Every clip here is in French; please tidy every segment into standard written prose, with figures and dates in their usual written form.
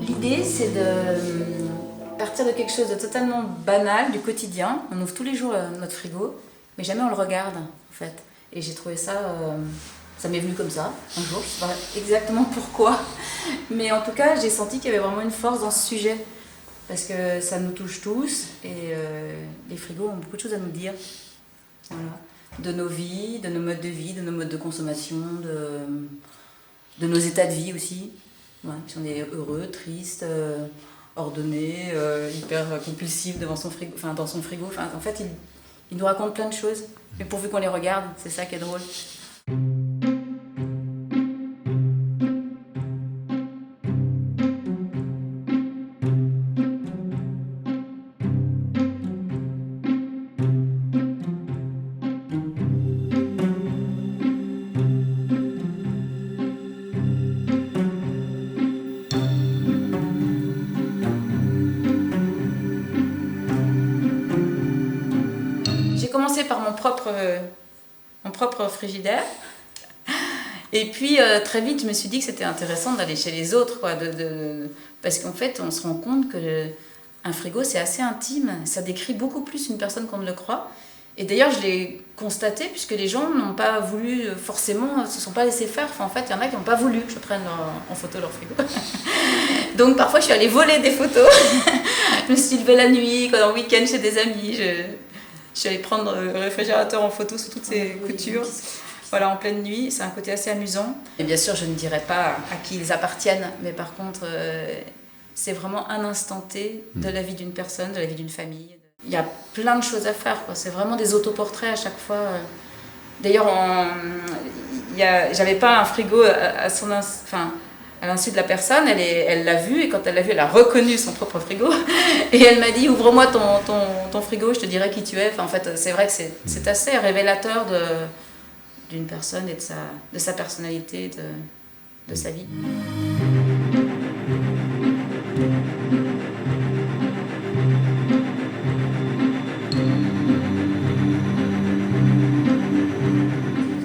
L'idée, c'est de partir de quelque chose de totalement banal, du quotidien. On ouvre tous les jours notre frigo, mais jamais on le regarde, en fait. Et j'ai trouvé ça... ça m'est venu comme ça, un jour, je ne sais pas exactement pourquoi. Mais en tout cas, j'ai senti qu'il y avait vraiment une force dans ce sujet. Parce que ça nous touche tous, et les frigos ont beaucoup de choses à nous dire. Voilà. De nos vies, de nos modes de vie, de nos modes de consommation, de nos états de vie aussi. Ouais, si on est heureux, triste, ordonné, hyper compulsif devant son frigo, enfin, dans son frigo. Enfin, en fait, il nous raconte plein de choses. Mais pourvu qu'on les regarde, c'est ça qui est drôle. J'ai commencé par mon propre frigidaire. Et puis très vite, je me suis dit que c'était intéressant d'aller chez les autres, quoi, parce qu'en fait, on se rend compte que un frigo, c'est assez intime. Ça décrit beaucoup plus une personne qu'on ne le croit. Et d'ailleurs, je l'ai constaté, puisque les gens n'ont pas voulu forcément, se sont pas laissés faire. Enfin, en fait, il y en a qui n'ont pas voulu que je prenne en photo leur frigo. Donc parfois, je suis allée voler des photos. Je me suis levée la nuit, quand en week-end chez des amis. Je suis allée prendre le réfrigérateur en photo sous toutes ses coutures. Voilà, en pleine nuit, c'est un côté assez amusant. Et bien sûr, je ne dirai pas à qui ils appartiennent, mais par contre, c'est vraiment un instant T de la vie d'une personne, de la vie d'une famille. Il y a plein de choses à faire, quoi. C'est vraiment des autoportraits à chaque fois. D'ailleurs, j'avais pas un frigo à l'insu de la personne, elle l'a vu, et quand elle l'a vu, elle a reconnu son propre frigo. Et elle m'a dit, ouvre-moi ton frigo, je te dirai qui tu es. Enfin, en fait, c'est vrai que c'est assez révélateur d'une personne et de sa personnalité, de sa vie.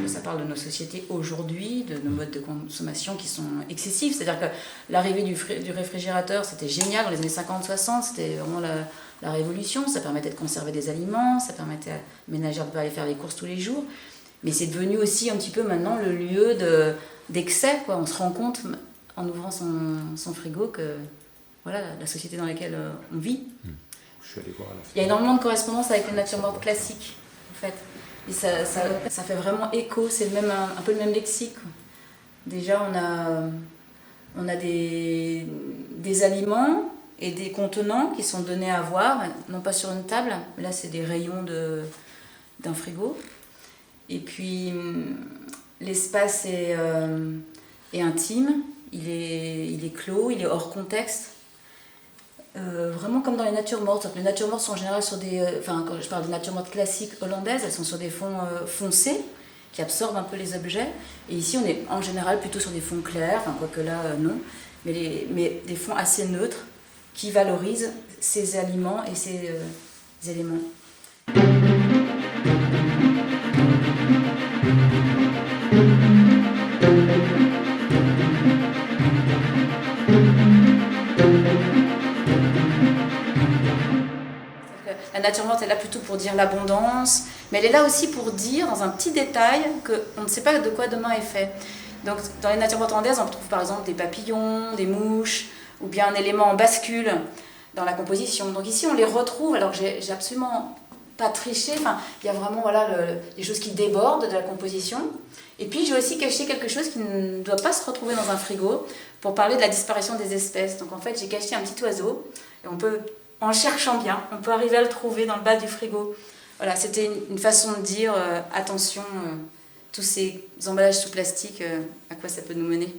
Ça parle de nos sociétés aujourd'hui, de nos modes de consommation qui sont excessifs. C'est-à-dire que l'arrivée du réfrigérateur, c'était génial dans les années 50-60, c'était vraiment la révolution. Ça permettait de conserver des aliments, ça permettait à ménagères de aller faire les courses tous les jours. Mais c'est devenu aussi un petit peu maintenant le lieu d'excès, quoi. On se rend compte en ouvrant son frigo que voilà la société dans laquelle on vit. Je suis allé voir Il y a énormément de correspondance avec les natures mortes classiques, en fait. Et ça fait vraiment écho, c'est un peu le même lexique. Déjà, on a des aliments et des contenants qui sont donnés à voir, non pas sur une table, là c'est des rayons d'un frigo. Et puis l'espace est intime, il est clos, il est hors contexte. Vraiment comme dans les natures mortes. Les natures mortes sont en général sur des... quand je parle de natures mortes classiques hollandaises, elles sont sur des fonds foncés, qui absorbent un peu les objets. Et ici, on est en général plutôt sur des fonds clairs, enfin quoique là, non. Mais des fonds assez neutres, qui valorisent ces aliments et ces éléments. La nature morte est là plutôt pour dire l'abondance, mais elle est là aussi pour dire, dans un petit détail, qu'on ne sait pas de quoi demain est fait. Donc, dans les natures mortes hollandaises, on retrouve par exemple des papillons, des mouches, ou bien un élément en bascule dans la composition. Donc ici, on les retrouve, alors que j'ai absolument pas triché, enfin, il y a vraiment des choses qui débordent de la composition. Et puis, j'ai aussi caché quelque chose qui ne doit pas se retrouver dans un frigo, pour parler de la disparition des espèces. Donc en fait, j'ai caché un petit oiseau, et en le cherchant bien, on peut arriver à le trouver dans le bas du frigo. Voilà, c'était une façon de dire attention, tous ces emballages sous plastique, à quoi ça peut nous mener.